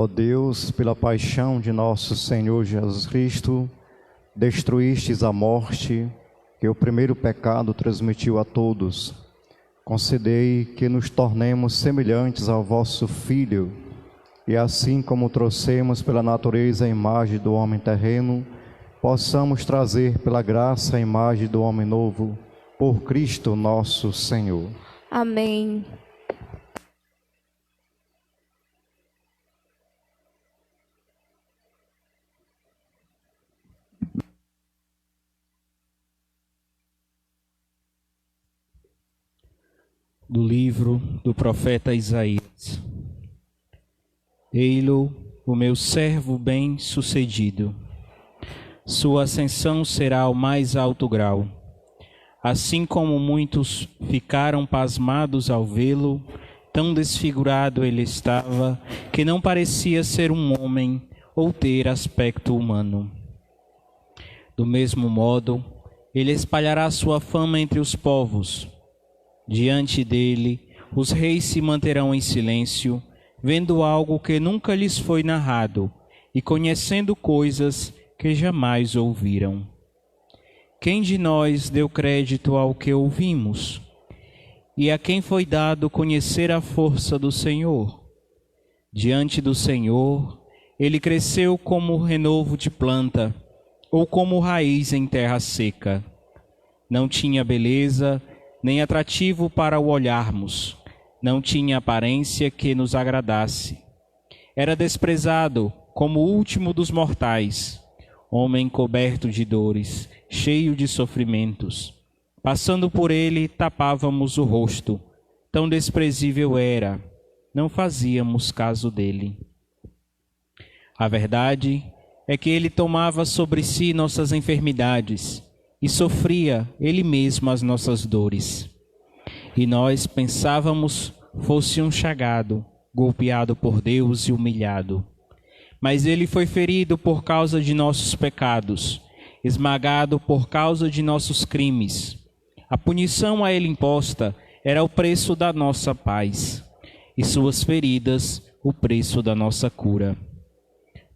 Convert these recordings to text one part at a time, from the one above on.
Ó Deus, pela paixão de nosso Senhor Jesus Cristo, destruístes a morte que o primeiro pecado transmitiu a todos. Concedei que nos tornemos semelhantes ao vosso Filho, e assim como trouxemos pela natureza a imagem do homem terreno, possamos trazer pela graça a imagem do homem novo, por Cristo nosso Senhor. Amém. Do livro do profeta Isaías. Ei-lo, o meu servo bem-sucedido. Sua ascensão será ao mais alto grau. Assim como muitos ficaram pasmados ao vê-lo, tão desfigurado ele estava, que não parecia ser um homem ou ter aspecto humano. Do mesmo modo, ele espalhará sua fama entre os povos. Diante dele, os reis se manterão em silêncio, vendo algo que nunca lhes foi narrado e conhecendo coisas que jamais ouviram. Quem de nós deu crédito ao que ouvimos? E a quem foi dado conhecer a força do Senhor? Diante do Senhor, ele cresceu como renovo de planta, ou como raiz em terra seca. Não tinha beleza, nem atrativo para o olharmos, não tinha aparência que nos agradasse. Era desprezado como o último dos mortais, homem coberto de dores, cheio de sofrimentos. Passando por ele, tapávamos o rosto, tão desprezível era, não fazíamos caso dele. A verdade é que ele tomava sobre si nossas enfermidades, e sofria ele mesmo as nossas dores. E nós pensávamos fosse um chagado, golpeado por Deus e humilhado. Mas ele foi ferido por causa de nossos pecados, esmagado por causa de nossos crimes. A punição a ele imposta era o preço da nossa paz, e suas feridas o preço da nossa cura.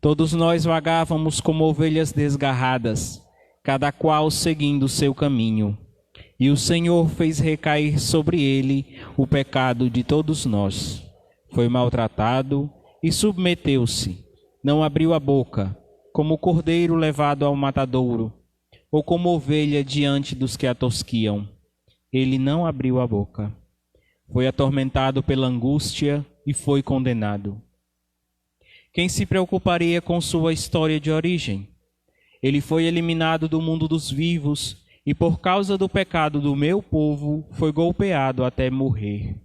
Todos nós vagávamos como ovelhas desgarradas, cada qual seguindo seu caminho. E o Senhor fez recair sobre ele o pecado de todos nós. Foi maltratado e submeteu-se. Não abriu a boca, como cordeiro levado ao matadouro, ou como ovelha diante dos que a tosquiam. Ele não abriu a boca. Foi atormentado pela angústia e foi condenado. Quem se preocuparia com sua história de origem? Ele foi eliminado do mundo dos vivos e por causa do pecado do meu povo foi golpeado até morrer.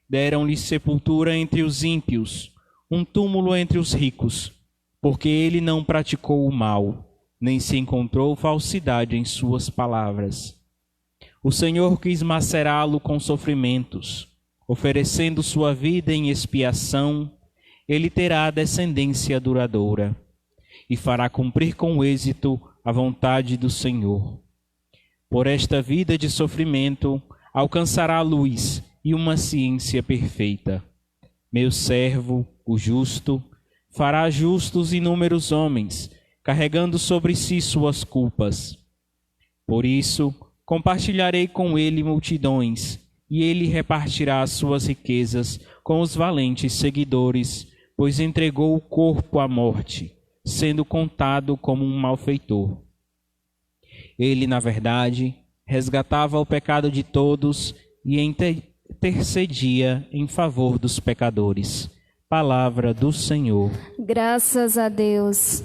Deram-lhe sepultura entre os ímpios, um túmulo entre os ricos, porque ele não praticou o mal, nem se encontrou falsidade em suas palavras. O Senhor quis macerá-lo com sofrimentos, oferecendo sua vida em expiação, ele terá descendência duradoura e fará cumprir com êxito a vontade do Senhor. Por esta vida de sofrimento, alcançará a luz e uma ciência perfeita. Meu servo, o justo, fará justos inúmeros homens, carregando sobre si suas culpas. Por isso, compartilharei com ele multidões, e ele repartirá as suas riquezas com os valentes seguidores, pois entregou o corpo à morte, sendo contado como um malfeitor. Ele, na verdade, resgatava o pecado de todos e intercedia em favor dos pecadores. Palavra do Senhor. Graças a Deus.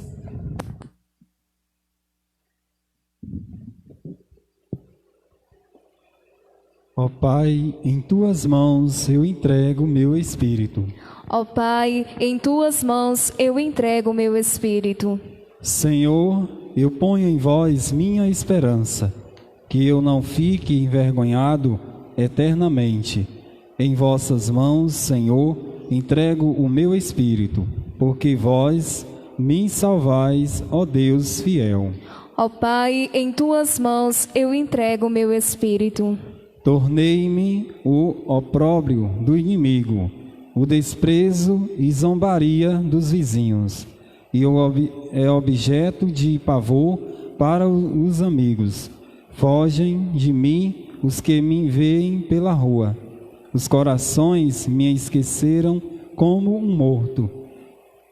Ó Pai, em Tuas mãos eu entrego o meu espírito. Ó Pai, em Tuas mãos eu entrego o meu espírito. Senhor, eu ponho em Vós minha esperança, que eu não fique envergonhado eternamente. Em Vossas mãos, Senhor, entrego o meu espírito, porque Vós me salvais, ó Deus fiel. Ó Pai, em Tuas mãos eu entrego o meu espírito. Tornei-me o opróbrio do inimigo, o desprezo e zombaria dos vizinhos, e é objeto de pavor para os amigos. Fogem de mim os que me veem pela rua. Os corações me esqueceram como um morto,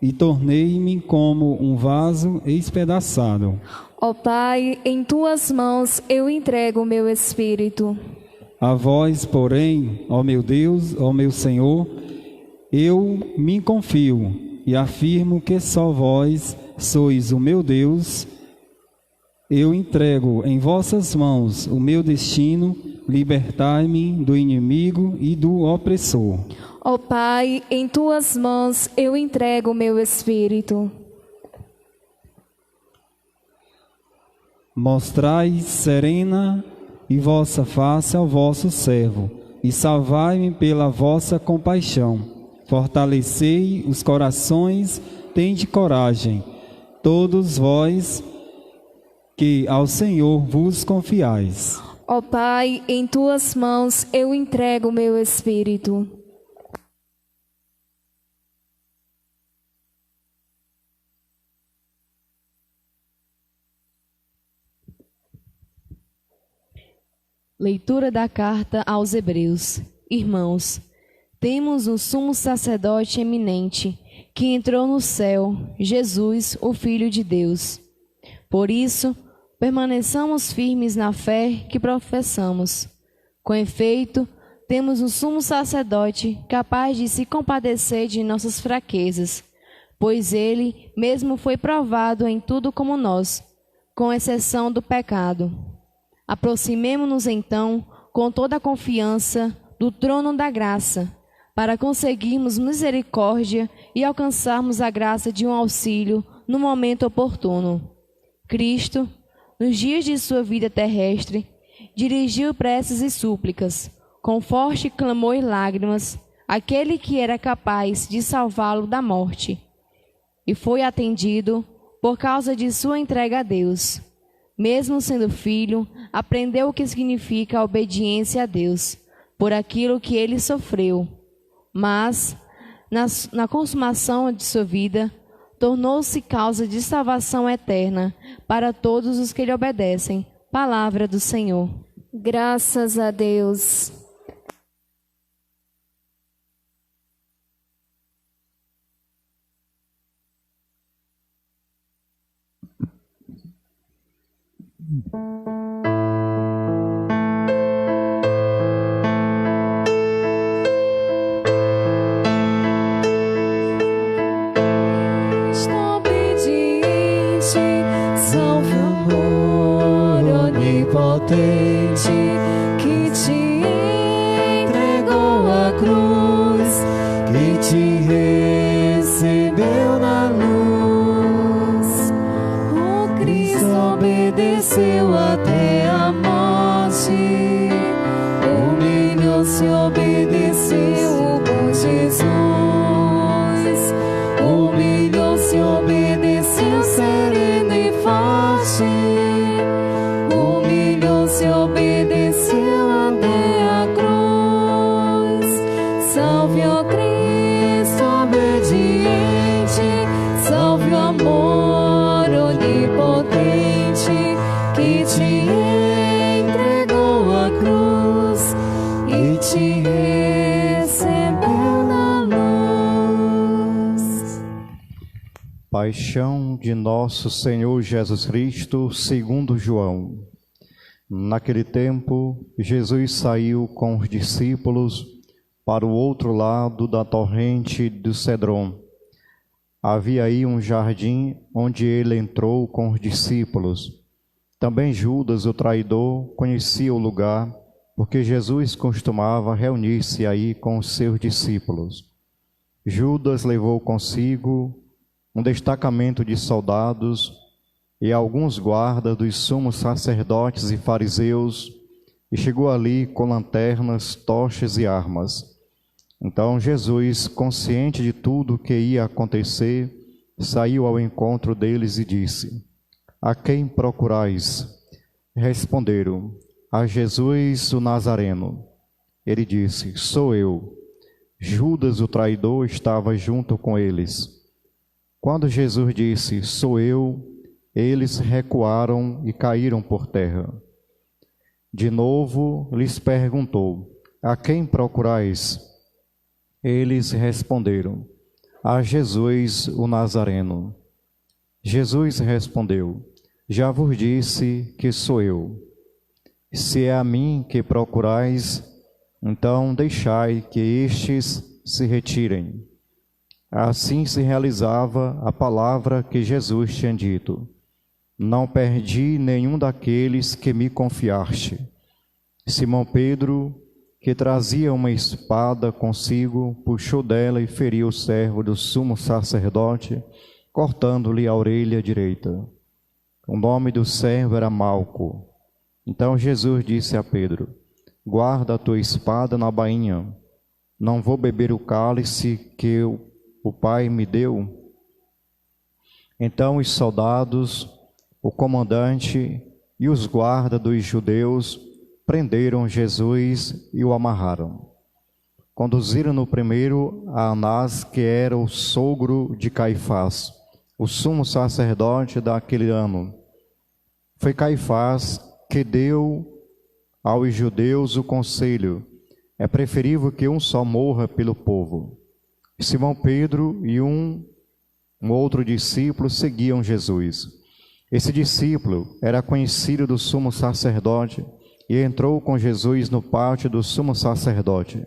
e tornei-me como um vaso espedaçado. Ó Pai, em tuas mãos eu entrego o meu espírito. A vós, porém, ó meu Deus, ó meu Senhor, eu me confio e afirmo que só vós sois o meu Deus. Eu entrego em vossas mãos o meu destino, libertai-me do inimigo e do opressor. Ó Pai, em tuas mãos eu entrego o meu espírito. Mostrai serena e vossa face ao vosso servo, e salvai-me pela vossa compaixão. Fortalecei os corações, tende coragem, todos vós que ao Senhor vos confiais. Ó Pai, em tuas mãos eu entrego o meu espírito. Leitura da carta aos Hebreus. Irmãos, temos um sumo sacerdote eminente, que entrou no céu, Jesus, o Filho de Deus. Por isso, permaneçamos firmes na fé que professamos. Com efeito, temos um sumo sacerdote capaz de se compadecer de nossas fraquezas, pois ele mesmo foi provado em tudo como nós, com exceção do pecado. Aproximemo-nos então com toda a confiança do trono da graça, para conseguirmos misericórdia e alcançarmos a graça de um auxílio no momento oportuno. Cristo, nos dias de sua vida terrestre, dirigiu preces e súplicas, com forte clamor e lágrimas, àquele que era capaz de salvá-lo da morte, e foi atendido por causa de sua entrega a Deus. Mesmo sendo filho, aprendeu o que significa a obediência a Deus, por aquilo que ele sofreu. Mas, na consumação de sua vida, tornou-se causa de salvação eterna para todos os que lhe obedecem. Palavra do Senhor. Graças a Deus. Salve amor onipotente que te entregou a cruz, que te recebeu na luz. O Cristo obedeceu até a morte, humilhou-se, obedeceu o bom Jesus. Humilhou-se, obedeceu sereno e forte. Humilhou-se, obedeceu até a cruz. Salve, ó Cristo obediente, salve o amor onipotente que te entregou a cruz e te recebeu na luz. Paixão de nosso Senhor Jesus Cristo, segundo João. Naquele tempo, Jesus saiu com os discípulos para o outro lado da torrente do Cedron. Havia aí um jardim onde ele entrou com os discípulos. Também Judas, o traidor, conhecia o lugar, porque Jesus costumava reunir-se aí com os seus discípulos. Judas levou consigo um destacamento de soldados e alguns guardas dos sumos sacerdotes e fariseus, e chegou ali com lanternas, tochas e armas. Então Jesus, consciente de tudo o que ia acontecer, saiu ao encontro deles e disse: A quem procurais? Responderam: A Jesus o Nazareno. Ele disse: Sou eu. Judas, o traidor, estava junto com eles. Quando Jesus disse: "Sou eu", eles recuaram e caíram por terra. De novo lhes perguntou: "A quem procurais?" Eles responderam: "A Jesus, o Nazareno." Jesus respondeu: "Já vos disse que sou eu. Se é a mim que procurais, então deixai que estes se retirem." Assim se realizava a palavra que Jesus tinha dito: "Não perdi nenhum daqueles que me confiaste." Simão Pedro, que trazia uma espada consigo, puxou dela e feriu o servo do sumo sacerdote, cortando-lhe a orelha direita. O nome do servo era Malco. Então Jesus disse a Pedro: "Guarda a tua espada na bainha. Não vou beber o cálice que o Pai me deu?" Então os soldados, o comandante e os guardas dos judeus prenderam Jesus e o amarraram. Conduziram-no primeiro a Anás, que era o sogro de Caifás, o sumo sacerdote daquele ano. Foi Caifás que deu aos judeus o conselho: é preferível que um só morra pelo povo. Simão Pedro e um outro discípulo seguiam Jesus. Esse discípulo era conhecido do sumo sacerdote e entrou com Jesus no pátio do sumo sacerdote.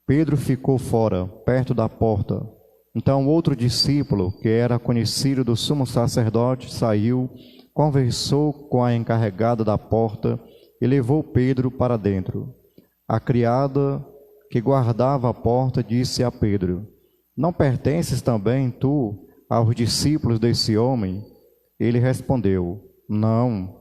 Pedro ficou fora, perto da porta. Então outro discípulo, que era conhecido do sumo sacerdote, saiu, conversou com a encarregada da porta e levou Pedro para dentro. A criada que guardava a porta disse a Pedro: "Não pertences também tu aos discípulos desse homem?" Ele respondeu: "Não."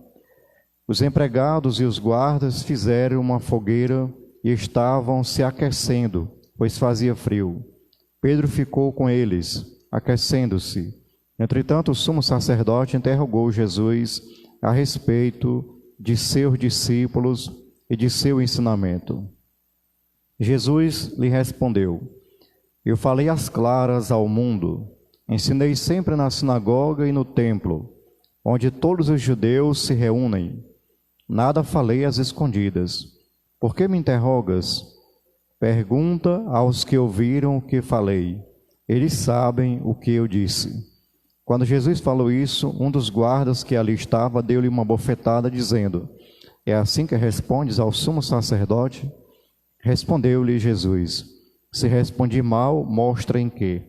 Os empregados e os guardas fizeram uma fogueira e estavam se aquecendo, pois fazia frio. Pedro ficou com eles, aquecendo-se. Entretanto, o sumo sacerdote interrogou Jesus a respeito de seus discípulos e de seu ensinamento. Jesus lhe respondeu: "Eu falei às claras ao mundo. Ensinei sempre na sinagoga e no templo, onde todos os judeus se reúnem. Nada falei às escondidas. Por que me interrogas? Pergunta aos que ouviram o que falei. Eles sabem o que eu disse." Quando Jesus falou isso, um dos guardas que ali estava deu-lhe uma bofetada, dizendo: "É assim que respondes ao sumo sacerdote?" Respondeu-lhe Jesus: "Se respondi mal, mostra em quê.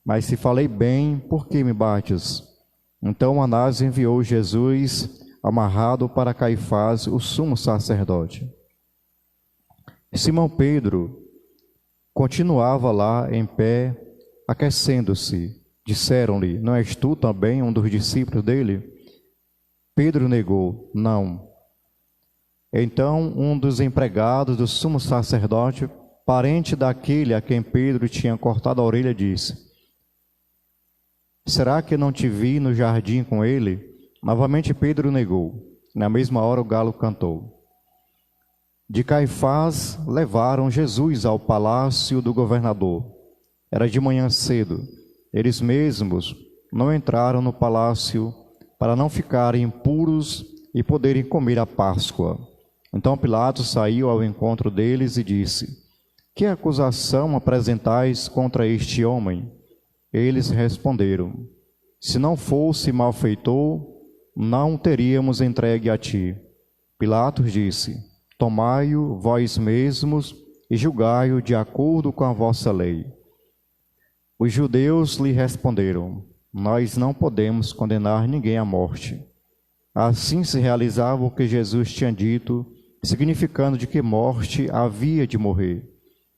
Mas se falei bem, por que me bates?" Então Anás enviou Jesus amarrado para Caifás, o sumo sacerdote. Simão Pedro continuava lá em pé, aquecendo-se. Disseram-lhe: "Não és tu também um dos discípulos dele?" Pedro negou: "Não." Então um dos empregados do sumo sacerdote, parente daquele a quem Pedro tinha cortado a orelha, disse: "Será que não te vi no jardim com ele?" Novamente Pedro negou. Na mesma hora o galo cantou. De Caifás levaram Jesus ao palácio do governador. Era de manhã cedo. Eles mesmos não entraram no palácio para não ficarem impuros e poderem comer a Páscoa. Então Pilatos saiu ao encontro deles e disse: "Que acusação apresentais contra este homem?" Eles responderam: "Se não fosse malfeitor, não o teríamos entregue a ti." Pilatos disse: "Tomai-o vós mesmos e julgai-o de acordo com a vossa lei." Os judeus lhe responderam: "Nós não podemos condenar ninguém à morte." Assim se realizava o que Jesus tinha dito, significando de que morte havia de morrer.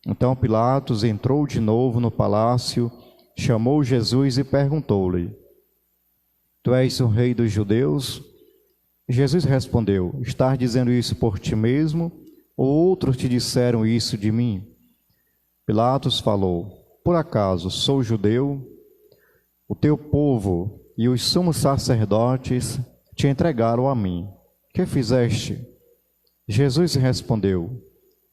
Então Pilatos entrou de novo no palácio, chamou Jesus e perguntou-lhe: "Tu és o rei dos judeus?" Jesus respondeu: "Estás dizendo isso por ti mesmo, ou outros te disseram isso de mim?" Pilatos falou: "Por acaso sou judeu? O teu povo e os sumos sacerdotes te entregaram a mim. Que fizeste?" Jesus respondeu: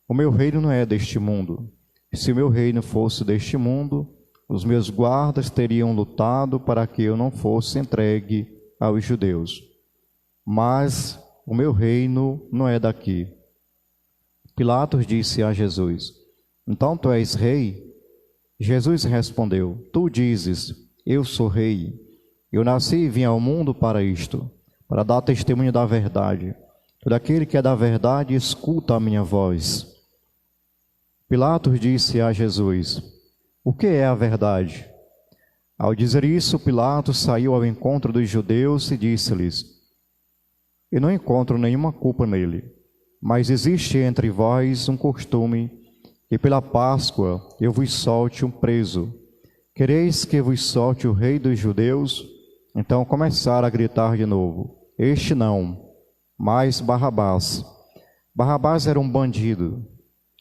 "O meu reino não é deste mundo. Se o meu reino fosse deste mundo, os meus guardas teriam lutado para que eu não fosse entregue aos judeus. Mas o meu reino não é daqui. Pilatos disse a Jesus: Então tu és rei? Jesus respondeu: Tu dizes, eu sou rei. Eu nasci e vim ao mundo para isto, para dar testemunho da verdade. Todo aquele que é da verdade escuta a minha voz. Pilatos disse a Jesus: O que é a verdade? Ao dizer isso, Pilatos saiu ao encontro dos judeus e disse-lhes: Eu não encontro nenhuma culpa nele, mas existe entre vós um costume que pela Páscoa eu vos solte um preso. Quereis que vos solte o rei dos judeus? Então começaram a gritar de novo: Este não, mas Barrabás. Barrabás era um bandido.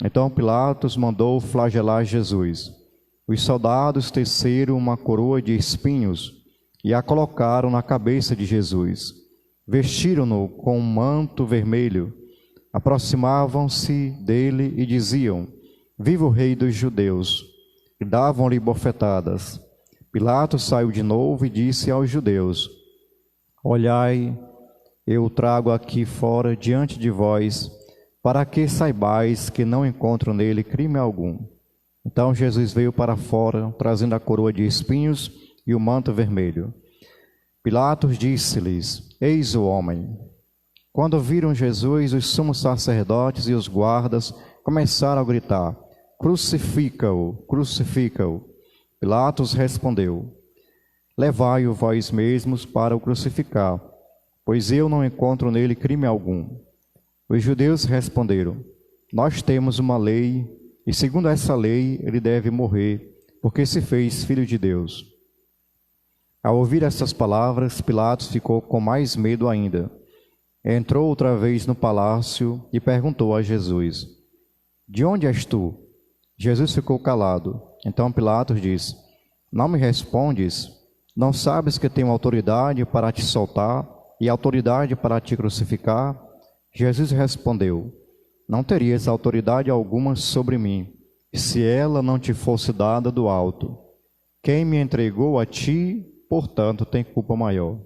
Então Pilatos mandou flagelar Jesus. Os soldados teceram uma coroa de espinhos e a colocaram na cabeça de Jesus. Vestiram-no com um manto vermelho. Aproximavam-se dele e diziam: Viva o rei dos judeus! E davam-lhe bofetadas. Pilatos saiu de novo e disse aos judeus: Olhai, eu o trago aqui fora diante de vós, para que saibais que não encontro nele crime algum. Então Jesus veio para fora, trazendo a coroa de espinhos e o manto vermelho. Pilatos disse-lhes: Eis o homem. Quando viram Jesus, os sumos sacerdotes e os guardas começaram a gritar: Crucifica-o, crucifica-o. Pilatos respondeu: Levai-o vós mesmos para o crucificar, pois eu não encontro nele crime algum. Os judeus responderam: Nós temos uma lei, e segundo essa lei ele deve morrer, porque se fez filho de Deus. Ao ouvir essas palavras, Pilatos ficou com mais medo ainda. Entrou outra vez no palácio e perguntou a Jesus: De onde és tu? Jesus ficou calado. Então Pilatos disse: Não me respondes? Não sabes que tenho autoridade para te soltar e autoridade para te crucificar? Jesus respondeu: Não terias autoridade alguma sobre mim, se ela não te fosse dada do alto. Quem me entregou a ti, portanto, tem culpa maior.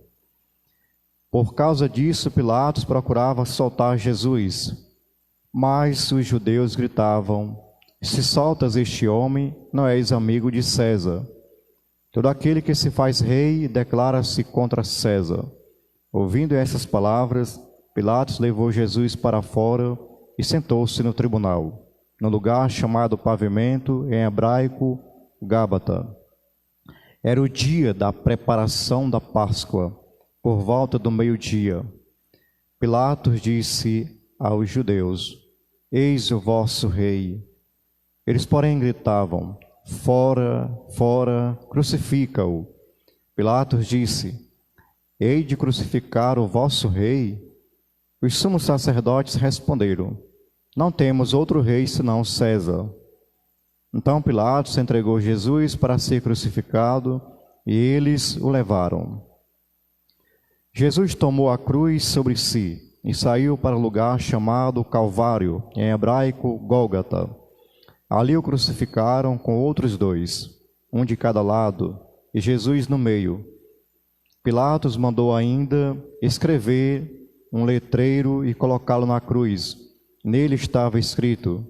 Por causa disso, Pilatos procurava soltar Jesus, mas os judeus gritavam: Se soltas este homem, não és amigo de César. Todo aquele que se faz rei declara-se contra César. Ouvindo essas palavras, Pilatos levou Jesus para fora e sentou-se no tribunal, no lugar chamado Pavimento, em hebraico, Gábata. Era o dia da preparação da Páscoa, por volta do meio-dia. Pilatos disse aos judeus: Eis o vosso rei. Eles, porém, gritavam: Fora, fora, crucifica-o. Pilatos disse: Hei de crucificar o vosso rei? Os sumos sacerdotes responderam: Não temos outro rei senão César. Então Pilatos entregou Jesus para ser crucificado e eles o levaram. Jesus tomou a cruz sobre si e saiu para o lugar chamado Calvário, em hebraico Gólgota. Ali o crucificaram com outros dois, um de cada lado, e Jesus no meio. Pilatos mandou ainda escrever um letreiro e colocá-lo na cruz. Nele estava escrito: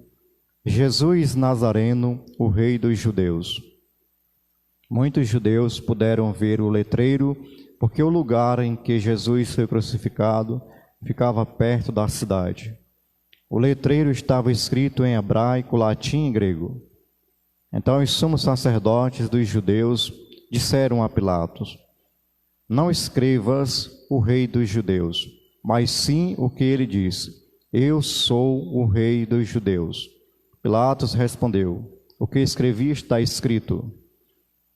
Jesus Nazareno, o Rei dos Judeus. Muitos judeus puderam ver o letreiro, porque o lugar em que Jesus foi crucificado ficava perto da cidade. O letreiro estava escrito em hebraico, latim e grego. Então os sumos sacerdotes dos judeus disseram a Pilatos: Não escrevas o Rei dos Judeus, mas sim o que ele disse: Eu sou o Rei dos Judeus. Pilatos respondeu: O que escrevi está escrito.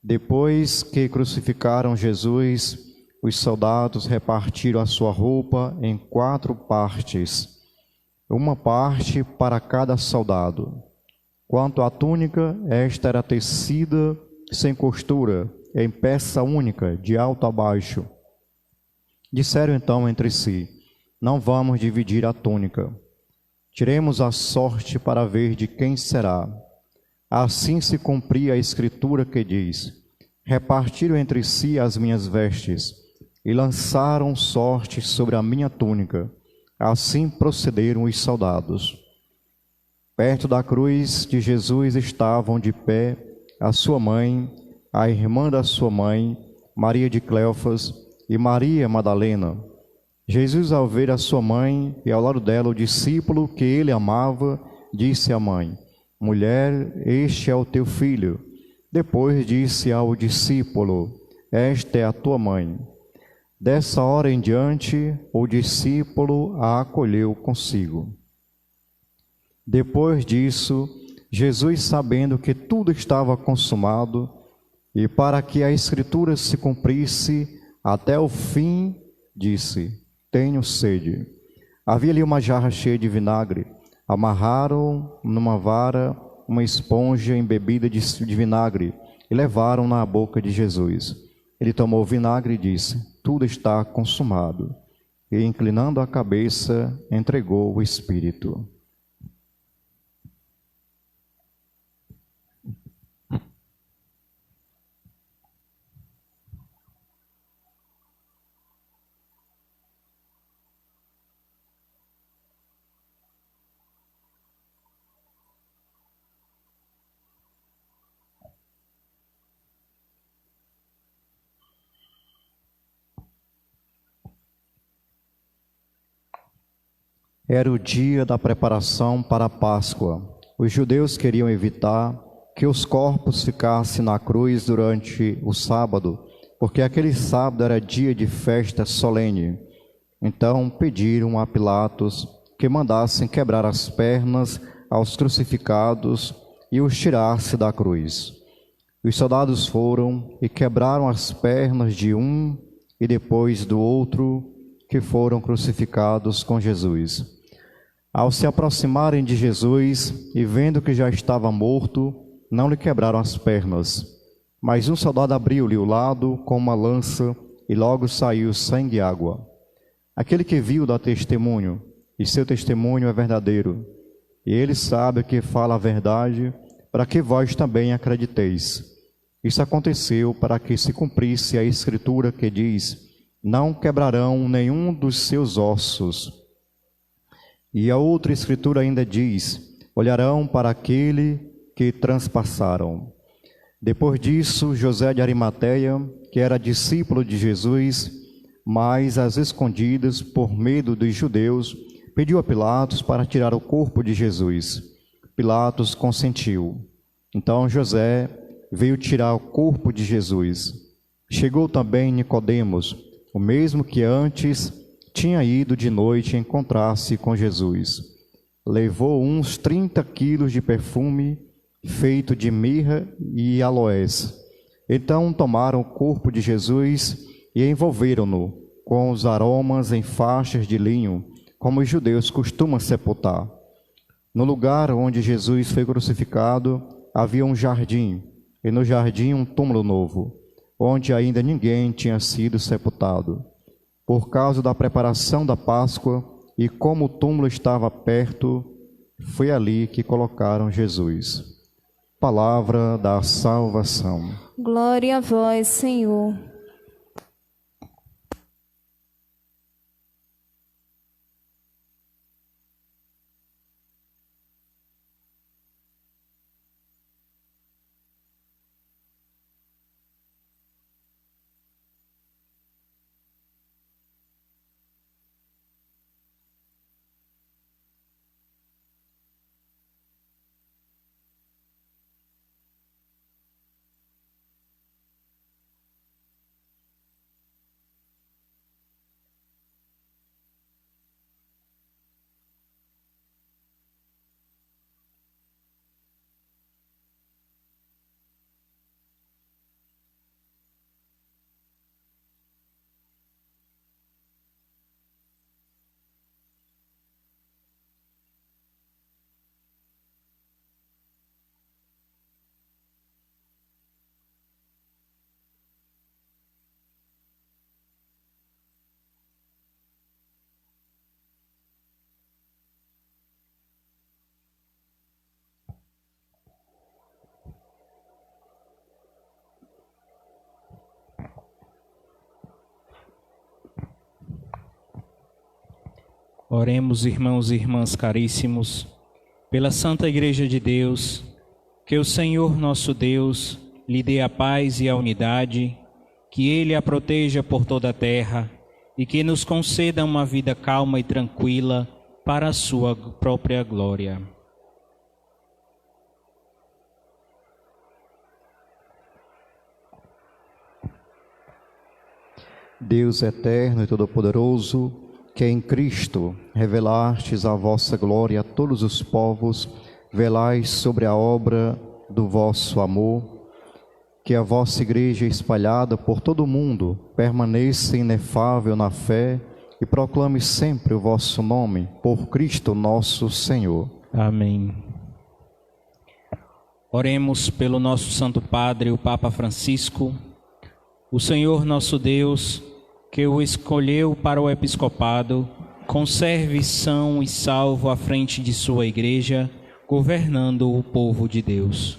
Depois que crucificaram Jesus, os soldados repartiram a sua roupa em 4 partes, uma parte para cada soldado. Quanto à túnica, esta era tecida sem costura, em peça única, de alto a baixo. Disseram então entre si: Não vamos dividir a túnica. Tiremos a sorte para ver de quem será. Assim se cumpria a escritura que diz: repartiram entre si as minhas vestes e lançaram sortes sobre a minha túnica. Assim procederam os soldados. Perto da cruz de Jesus estavam de pé a sua mãe, a irmã da sua mãe, Maria de Cleofas e Maria Madalena. Jesus, ao ver a sua mãe e ao lado dela o discípulo que ele amava, disse à mãe: mulher, este é o teu filho. Depois disse ao discípulo: esta é a tua mãe. Dessa hora em diante, o discípulo a acolheu consigo. Depois disso, Jesus, sabendo que tudo estava consumado, e para que a Escritura se cumprisse até o fim, disse: tenho sede. Havia ali uma jarra cheia de vinagre. Amarraram numa vara uma esponja embebida de vinagre e levaram-na à boca de Jesus. Ele tomou o vinagre e disse: tudo está consumado. E, inclinando a cabeça, entregou o Espírito. Era o dia da preparação para a Páscoa. Os judeus queriam evitar que os corpos ficassem na cruz durante o sábado, porque aquele sábado era dia de festa solene. Então pediram a Pilatos que mandassem quebrar as pernas aos crucificados e os tirasse da cruz. Os soldados foram e quebraram as pernas de um e depois do outro que foram crucificados com Jesus. Ao se aproximarem de Jesus e vendo que já estava morto, não lhe quebraram as pernas. Mas um soldado abriu-lhe o lado com uma lança e logo saiu sangue e água. Aquele que viu dá testemunho, e seu testemunho é verdadeiro. E ele sabe que fala a verdade, para que vós também acrediteis. Isso aconteceu para que se cumprisse a Escritura que diz: não quebrarão nenhum dos seus ossos. E a outra Escritura ainda diz: olharão para aquele que transpassaram. Depois disso, José de Arimateia, que era discípulo de Jesus, mas às escondidas, por medo dos judeus, pediu a Pilatos para tirar o corpo de Jesus. Pilatos consentiu. Então José veio tirar o corpo de Jesus. Chegou também Nicodemos, o mesmo que antes tinha ido de noite encontrar-se com Jesus. Levou uns 30 quilos de perfume feito de mirra e aloés. Então tomaram o corpo de Jesus e envolveram-no com os aromas em faixas de linho, como os judeus costumam sepultar. No lugar onde Jesus foi crucificado havia um jardim, e no jardim um túmulo novo, onde ainda ninguém tinha sido sepultado. Por causa da preparação da Páscoa, e como o túmulo estava perto, foi ali que colocaram Jesus. Palavra da salvação. Glória a vós, Senhor. Oremos, irmãos e irmãs caríssimos, pela Santa Igreja de Deus, que o Senhor nosso Deus lhe dê a paz e a unidade, que Ele a proteja por toda a terra e que nos conceda uma vida calma e tranquila para a sua própria glória. Deus eterno e todo-poderoso, que em Cristo revelastes a vossa glória a todos os povos, velais sobre a obra do vosso amor, que a vossa Igreja espalhada por todo o mundo permaneça inefável na fé e proclame sempre o vosso nome, por Cristo nosso Senhor. Amém. Oremos pelo nosso Santo Padre, o Papa Francisco. O Senhor nosso Deus, que o escolheu para o episcopado, conserve são e salvo à frente de sua Igreja, governando o povo de Deus.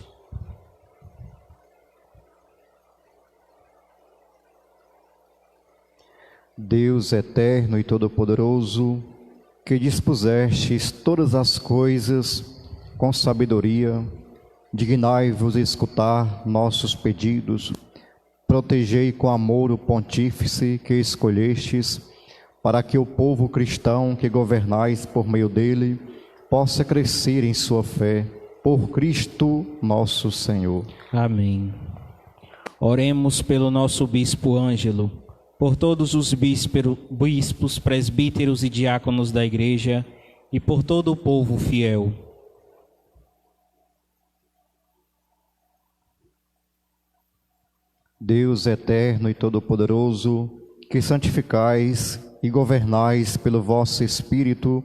Deus eterno e todo-poderoso, que dispusestes todas as coisas com sabedoria, dignai-vos escutar nossos pedidos, protegei com amor o pontífice que escolhestes, para que o povo cristão que governais por meio dele possa crescer em sua fé, por Cristo nosso Senhor. Amém. Oremos pelo nosso Bispo Ângelo, por todos os bispos, presbíteros e diáconos da Igreja e por todo o povo fiel. Deus eterno e todo-poderoso, que santificais e governais pelo vosso Espírito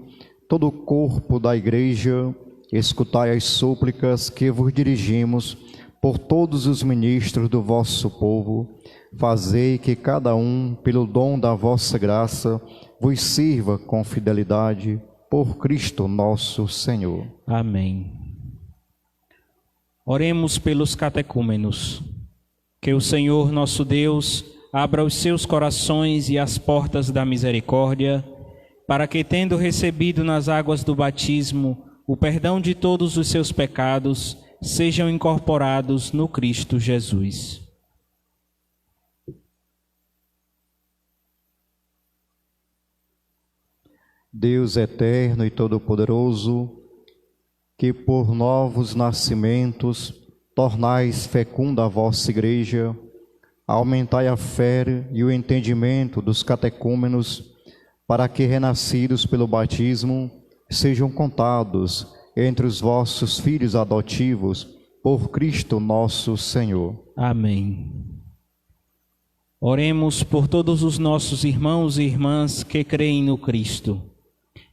todo o corpo da Igreja, escutai as súplicas que vos dirigimos por todos os ministros do vosso povo. Fazei que cada um, pelo dom da vossa graça, vos sirva com fidelidade, por Cristo nosso Senhor. Amém. Oremos pelos catecúmenos. Que o Senhor nosso Deus abra os seus corações e as portas da misericórdia, para que, tendo recebido nas águas do batismo o perdão de todos os seus pecados, sejam incorporados no Cristo Jesus. Deus eterno e todo-poderoso, que por novos nascimentos tornais fecunda a vossa Igreja, aumentai a fé e o entendimento dos catecúmenos, para que, renascidos pelo batismo, sejam contados entre os vossos filhos adotivos, por Cristo nosso Senhor. Amém. Oremos por todos os nossos irmãos e irmãs que creem no Cristo,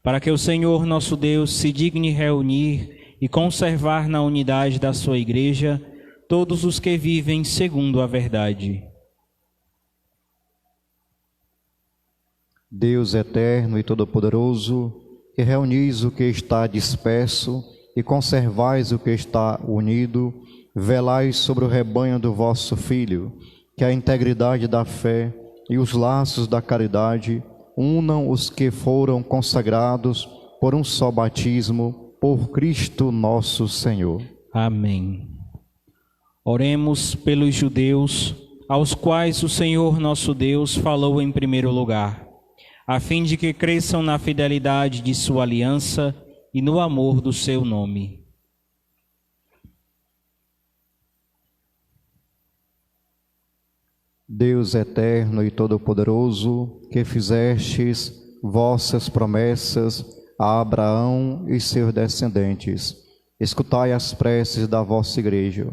para que o Senhor nosso Deus se digne reunir e conservar na unidade da sua Igreja todos os que vivem segundo a verdade. Deus eterno e todo-poderoso, que reunis o que está disperso e conservais o que está unido, velai sobre o rebanho do vosso Filho, que a integridade da fé e os laços da caridade unam os que foram consagrados por um só batismo, por Cristo nosso Senhor. Amém. Oremos pelos judeus, aos quais o Senhor nosso Deus falou em primeiro lugar, a fim de que cresçam na fidelidade de sua aliança e no amor do seu nome. Deus eterno e todo-poderoso, que fizestes vossas promessas a Abraão e seus descendentes, escutai as preces da vossa Igreja,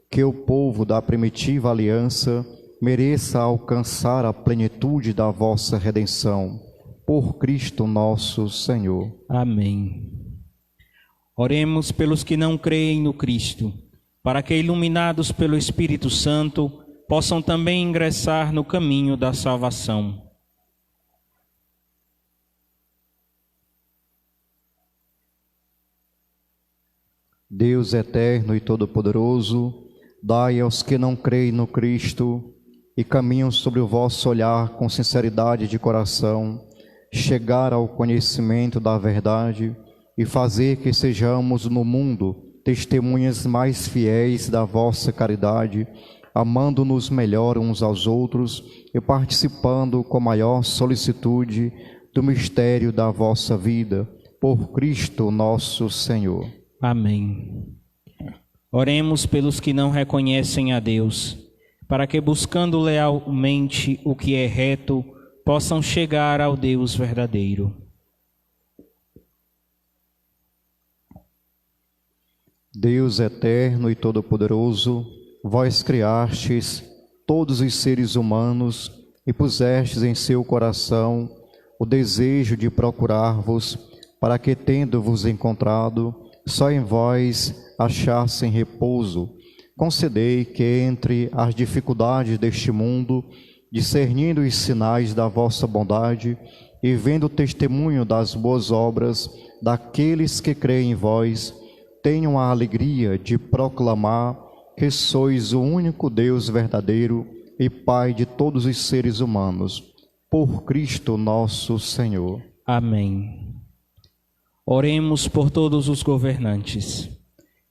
que o povo da primitiva aliança mereça alcançar a plenitude da vossa redenção, por Cristo nosso Senhor. Amém. Oremos pelos que não creem no Cristo, para que, iluminados pelo Espírito Santo, possam também ingressar no caminho da salvação. Deus eterno e todo-poderoso, dai aos que não creem no Cristo e caminham sobre o vosso olhar com sinceridade de coração, chegar ao conhecimento da verdade e fazer que sejamos no mundo testemunhas mais fiéis da vossa caridade, amando-nos melhor uns aos outros e participando com maior solicitude do mistério da vossa vida, por Cristo nosso Senhor. Amém. Oremos pelos que não reconhecem a Deus, para que, buscando lealmente o que é reto, possam chegar ao Deus verdadeiro. Deus eterno e todo-poderoso, vós criastes todos os seres humanos e pusestes em seu coração o desejo de procurar-vos, para que, tendo-vos encontrado, só em vós achassem repouso. Concedei que, entre as dificuldades deste mundo, discernindo os sinais da vossa bondade e vendo o testemunho das boas obras daqueles que creem em vós, tenham a alegria de proclamar que sois o único Deus verdadeiro e Pai de todos os seres humanos, por Cristo nosso Senhor. Amém. Oremos por todos os governantes,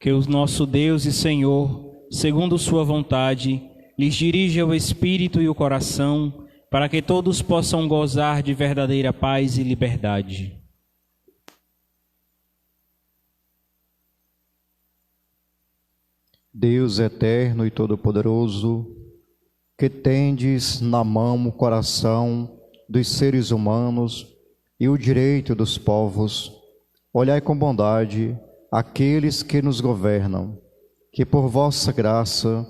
que o nosso Deus e Senhor, segundo sua vontade, lhes dirija o espírito e o coração, para que todos possam gozar de verdadeira paz e liberdade. Deus eterno e todo-poderoso, que tendes na mão o coração dos seres humanos e o direito dos povos, olhai com bondade aqueles que nos governam, que por vossa graça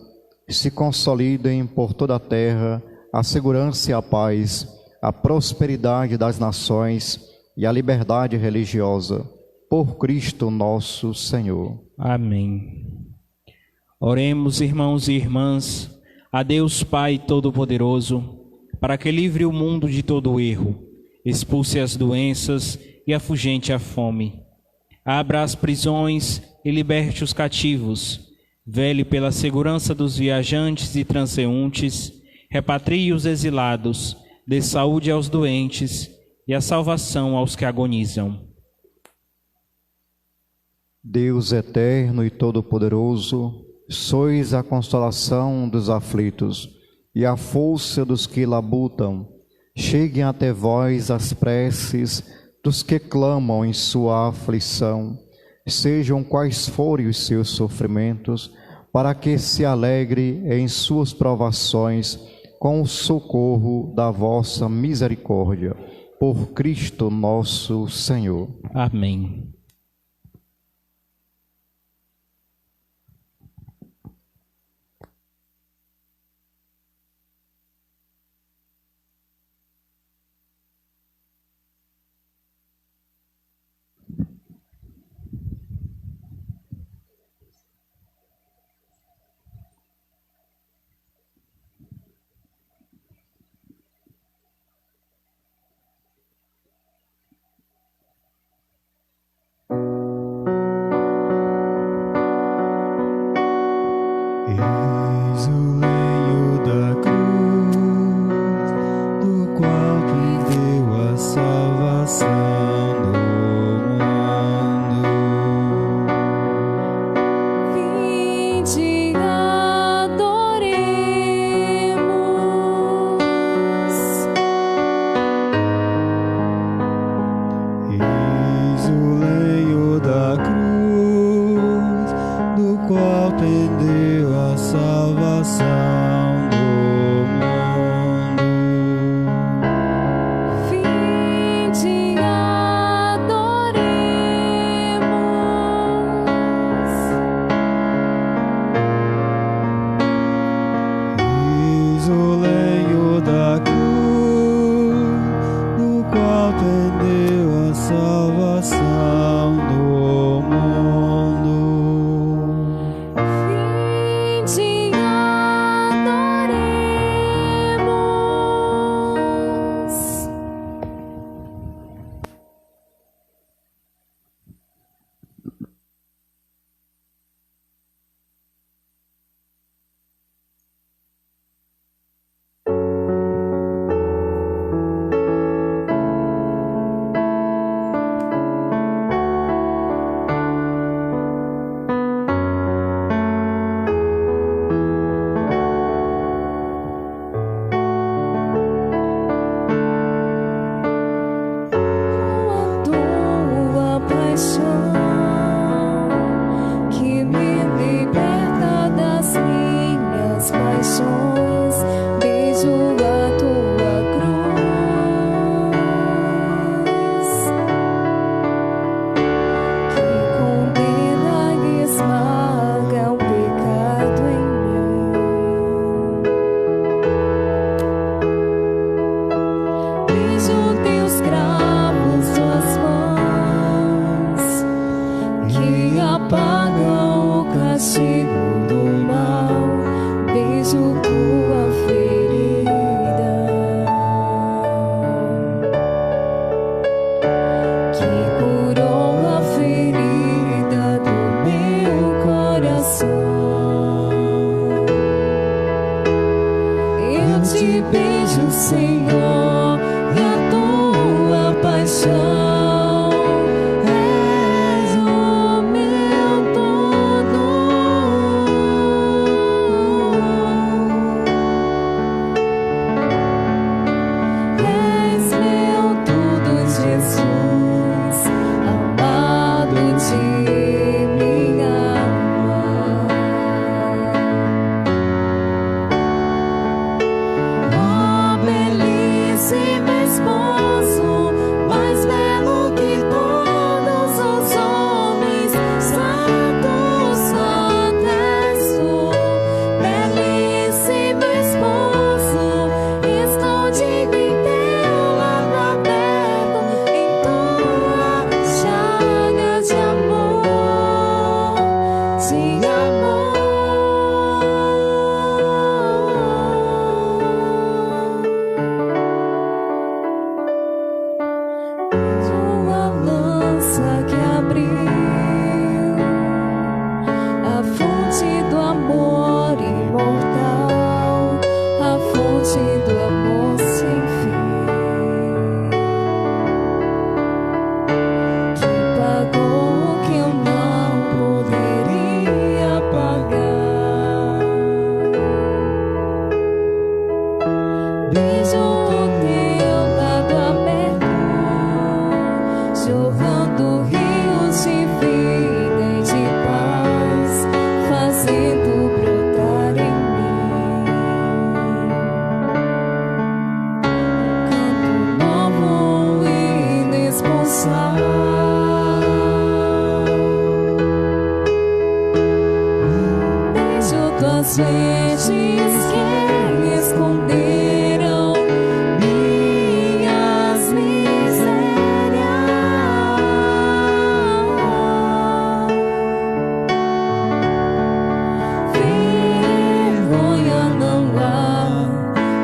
se consolidem por toda a terra a segurança e a paz, a prosperidade das nações e a liberdade religiosa, por Cristo nosso Senhor. Amém. Oremos, irmãos e irmãs, a Deus Pai Todo-Poderoso, para que livre o mundo de todo erro, expulse as doenças e afugente a fome. Abra as prisões e liberte os cativos. Vele pela segurança dos viajantes e transeuntes, repatrie os exilados, dê saúde aos doentes e a salvação aos que agonizam. Deus eterno e todo-poderoso, sois a consolação dos aflitos e a força dos que labutam. Cheguem até vós as preces dos que clamam em sua aflição, sejam quais forem os seus sofrimentos, para que se alegre em suas provações com o socorro da vossa misericórdia. Por Cristo nosso Senhor. Amém. beijo, Senhor, e a tua paixão. És o meu todo. És meu tudo, Jesus, amado de minha alma. Ó belíssimo esposo, mais belo que todos os homens, santo, santo és tu. Belíssimo esposo, escondido em teu lado aberto, em tua chaga de amor, de amor. Tua lança que abriu a fonte do amor imortal, a fonte do amor sem fim, que pagou o que eu não poderia pagar. Beijo o teu lado aberto, jorrando rios de vida e de paz, fazendo brotar em mim canto novo e inesponsal. Beijo tuas vestes que esconderam minhas misérias. Vergonha não há,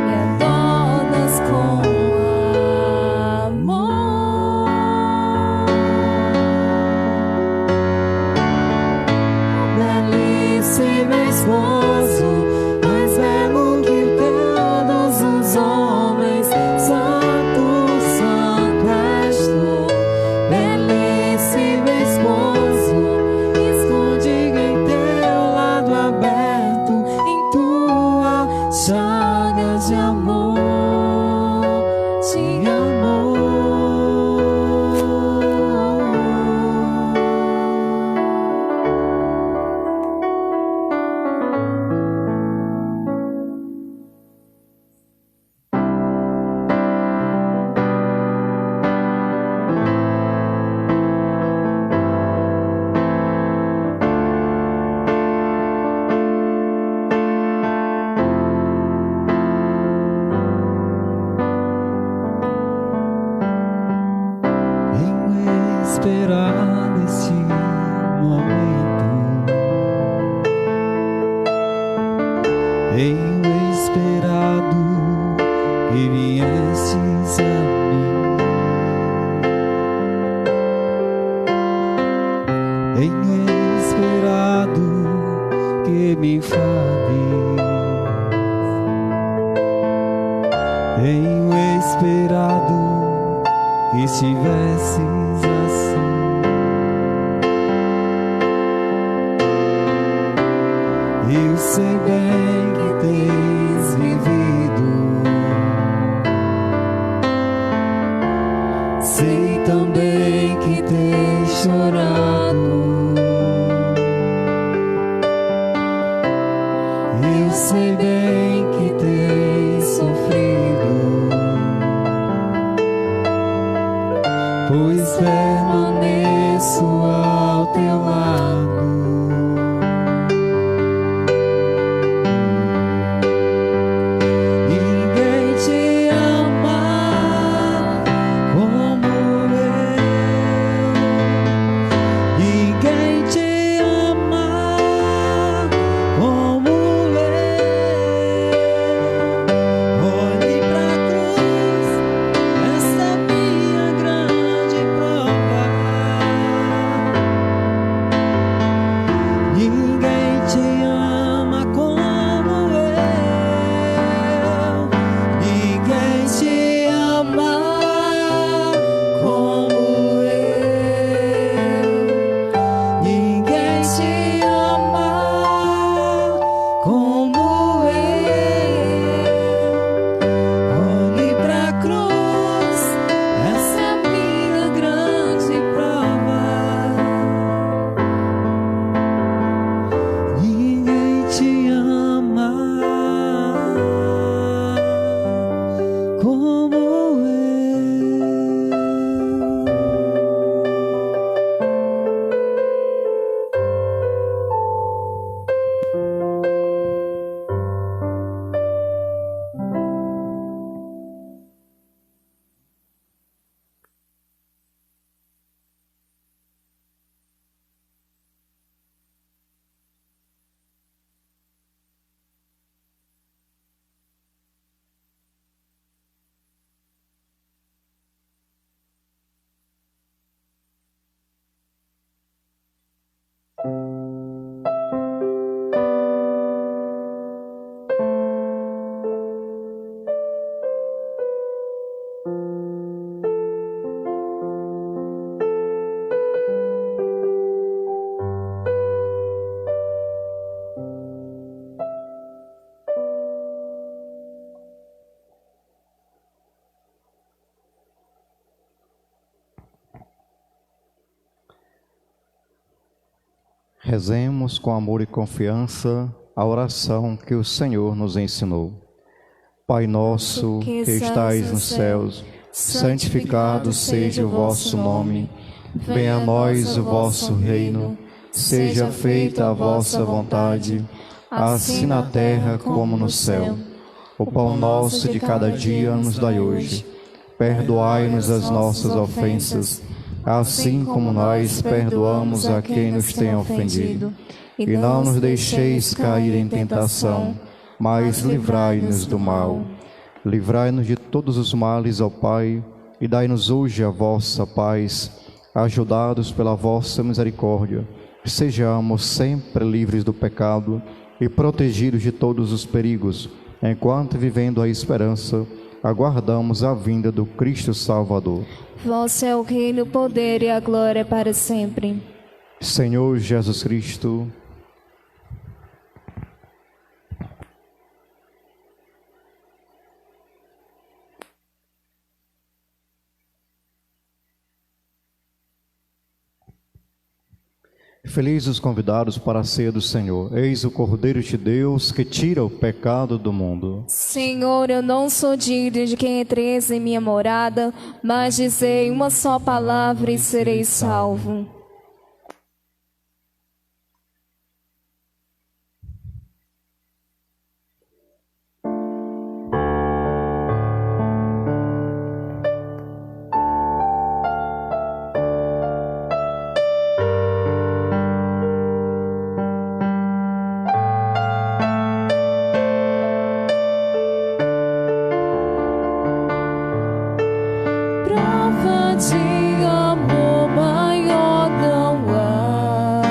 me adornas com amor. Belíssimo esposo, mais belo que todos os homens, santo, santo és tu. Belíssimo esposo, escondido em teu lado aberto, em tua chaga de amor, de amor. Tenho esperado este momento, tenho esperado que viestes a mim. Tenho esperado que me fales. Tenho esperado que estivesses assim. Eu sei bem que tens vivido, sei também que tens chorado. Eu sei bem que tens sofrido, pois permaneço ao teu lado. Ninguém te ama como eu, ninguém te ama como eu. Olhe pra cruz, essa minha grande prova. Rezemos com amor e confiança a oração que o Senhor nos ensinou. Pai nosso que estais nos céus, santificado seja o vosso nome. Venha a nós o vosso reino. Seja feita a vossa vontade, assim na terra como no céu. O pão nosso de cada dia nos dai hoje. Perdoai-nos as nossas ofensas, assim como nós perdoamos a quem nos tem ofendido. E não nos deixeis cair em tentação, mas livrai-nos do mal. Livrai-nos de todos os males, ó Pai, e dai-nos hoje a vossa paz. Ajudados pela vossa misericórdia, sejamos sempre livres do pecado e protegidos de todos os perigos, enquanto, vivendo a esperança, aguardamos a vinda do Cristo Salvador. Vosso é o reino, o poder e a glória para sempre. Senhor Jesus Cristo, felizes os convidados para a ceia do Senhor. Eis o Cordeiro de Deus que tira o pecado do mundo. Senhor, eu não sou digno de que entreis em minha morada, mas dizei uma só palavra e serei salvo. Prova de amor maior não há,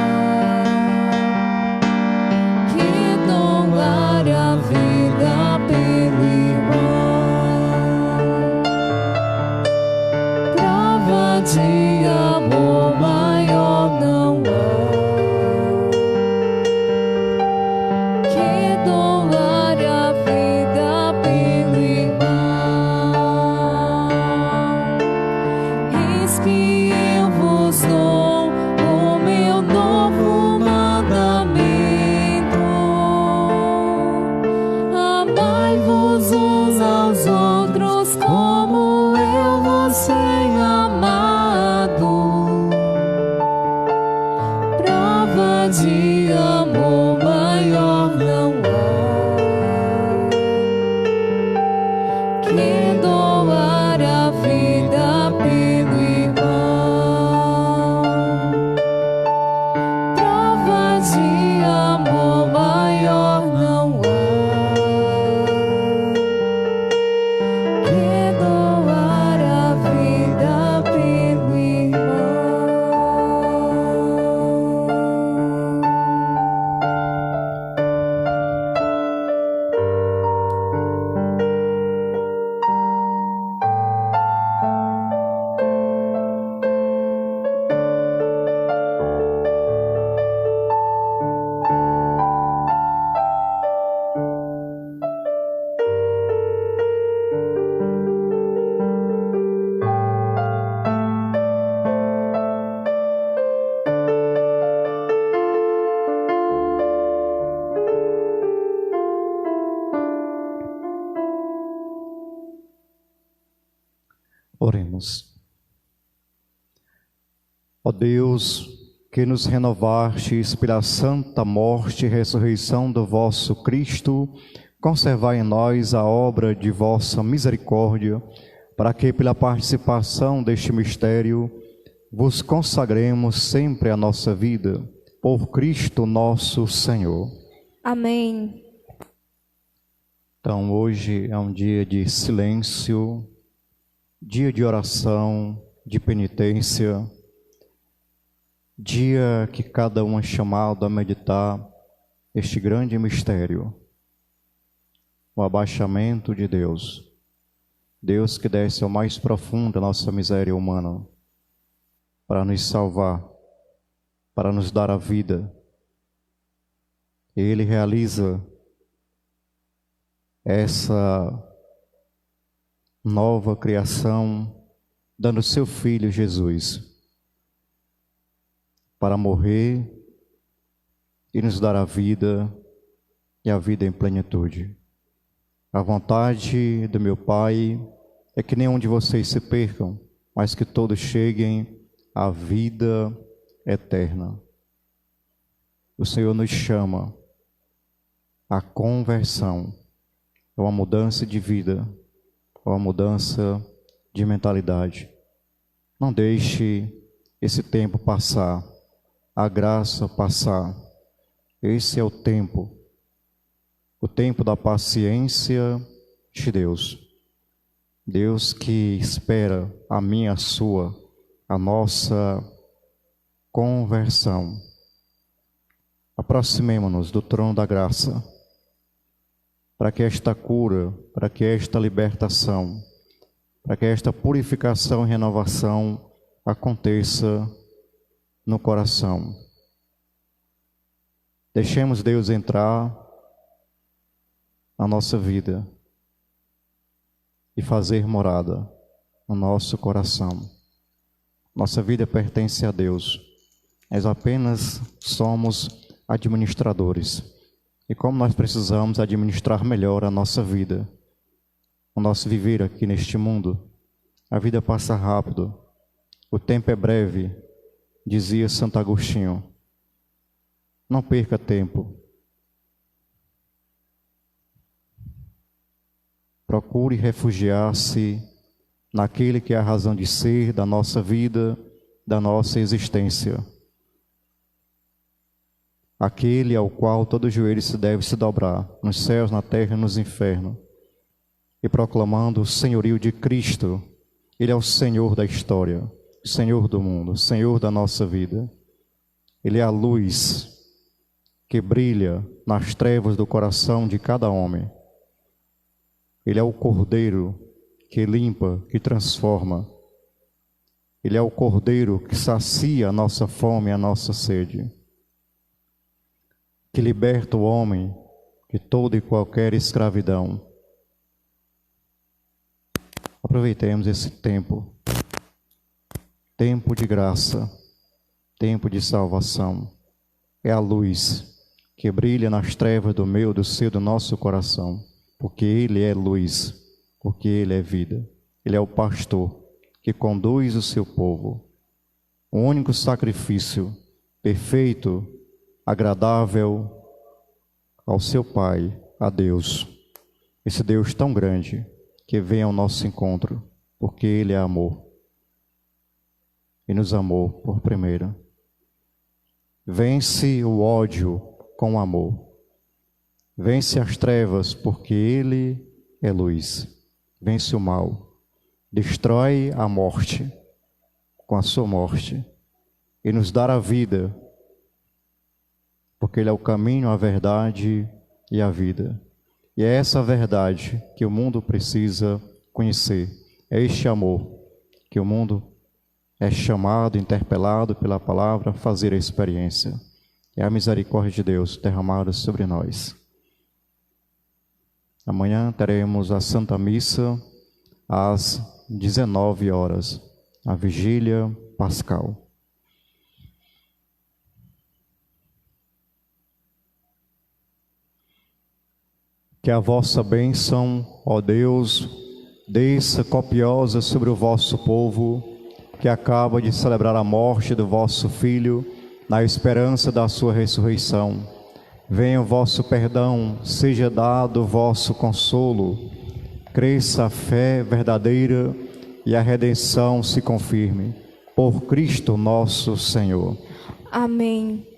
que doar a vida pelo irmão. Prova de amor maior não há, que doar a vida pelo irmão. Eis que eu vos dou o meu novo mandamento: amai-vos uns aos outros como eu vos tenho amado. Prova de amor maior não há, que doar a vida pelo irmão. Prova de amor maior não há, que doar a vida pelo irmão. Oremos. Ó Deus, que nos renovastes pela santa morte e ressurreição do vosso Cristo, conservai em nós a obra de vossa misericórdia, para que, pela participação deste mistério, vos consagremos sempre a nossa vida, por Cristo nosso Senhor. Amém. Então, hoje é um dia de silêncio, dia de oração, de penitência, dia que cada um é chamado a meditar este grande mistério, o abaixamento de Deus. Deus que desce ao mais profundo da nossa miséria humana, para nos salvar, para nos dar a vida. Ele realiza essa nova criação, dando seu Filho Jesus para morrer e nos dar a vida e a vida em plenitude. A vontade do meu Pai é que nenhum de vocês se percam, mas que todos cheguem à vida eterna. O Senhor nos chama à conversão, a uma mudança de vida, a uma mudança de mentalidade. Não deixe esse tempo passar, a graça passar. Esse é o tempo da paciência de Deus. Deus que espera a minha, a sua, a nossa conversão. Aproximemo-nos do trono da graça, para que esta cura, para que esta libertação, para que esta purificação e renovação aconteça no coração. Deixemos Deus entrar na nossa vida e fazer morada no nosso coração. Nossa vida pertence a Deus. Nós apenas somos administradores. E como nós precisamos administrar melhor a nossa vida, o nosso viver aqui neste mundo, a vida passa rápido, o tempo é breve, dizia Santo Agostinho. Não perca tempo. Procure refugiar-se naquele que é a razão de ser da nossa vida, da nossa existência. Aquele ao qual todo joelho se deve se dobrar, nos céus, na terra e nos infernos. E proclamando o senhorio de Cristo. Ele é o Senhor da história, o Senhor do mundo, o Senhor da nossa vida. Ele é a luz que brilha nas trevas do coração de cada homem. Ele é o Cordeiro que limpa, que transforma. Ele é o Cordeiro que sacia a nossa fome e a nossa sede. Que liberta o homem de toda e qualquer escravidão. Aproveitemos esse tempo. Tempo de graça. Tempo de salvação. É a luz que brilha nas trevas do meu, do seu, do nosso coração. Porque Ele é luz, porque Ele é vida. Ele é o pastor que conduz o seu povo. O único sacrifício perfeito, agradável ao seu Pai, a Deus. Esse Deus tão grande que vem ao nosso encontro, porque Ele é amor. E nos amou por primeiro. Vence o ódio com amor. Vence as trevas, porque Ele é luz. Vence o mal. Destrói a morte com a sua morte. E nos dá a vida, porque Ele é o caminho, a verdade e a vida. E é essa verdade que o mundo precisa conhecer. É este amor que o mundo é chamado, interpelado pela palavra a fazer a experiência. É a misericórdia de Deus derramada sobre nós. Amanhã teremos a Santa Missa às 19 horas, a Vigília Pascal. Que a vossa bênção, ó Deus, desça copiosa sobre o vosso povo, que acaba de celebrar a morte do vosso Filho, na esperança da sua ressurreição. Venha o vosso perdão, seja dado o vosso consolo, cresça a fé verdadeira e a redenção se confirme. Por Cristo nosso Senhor. Amém.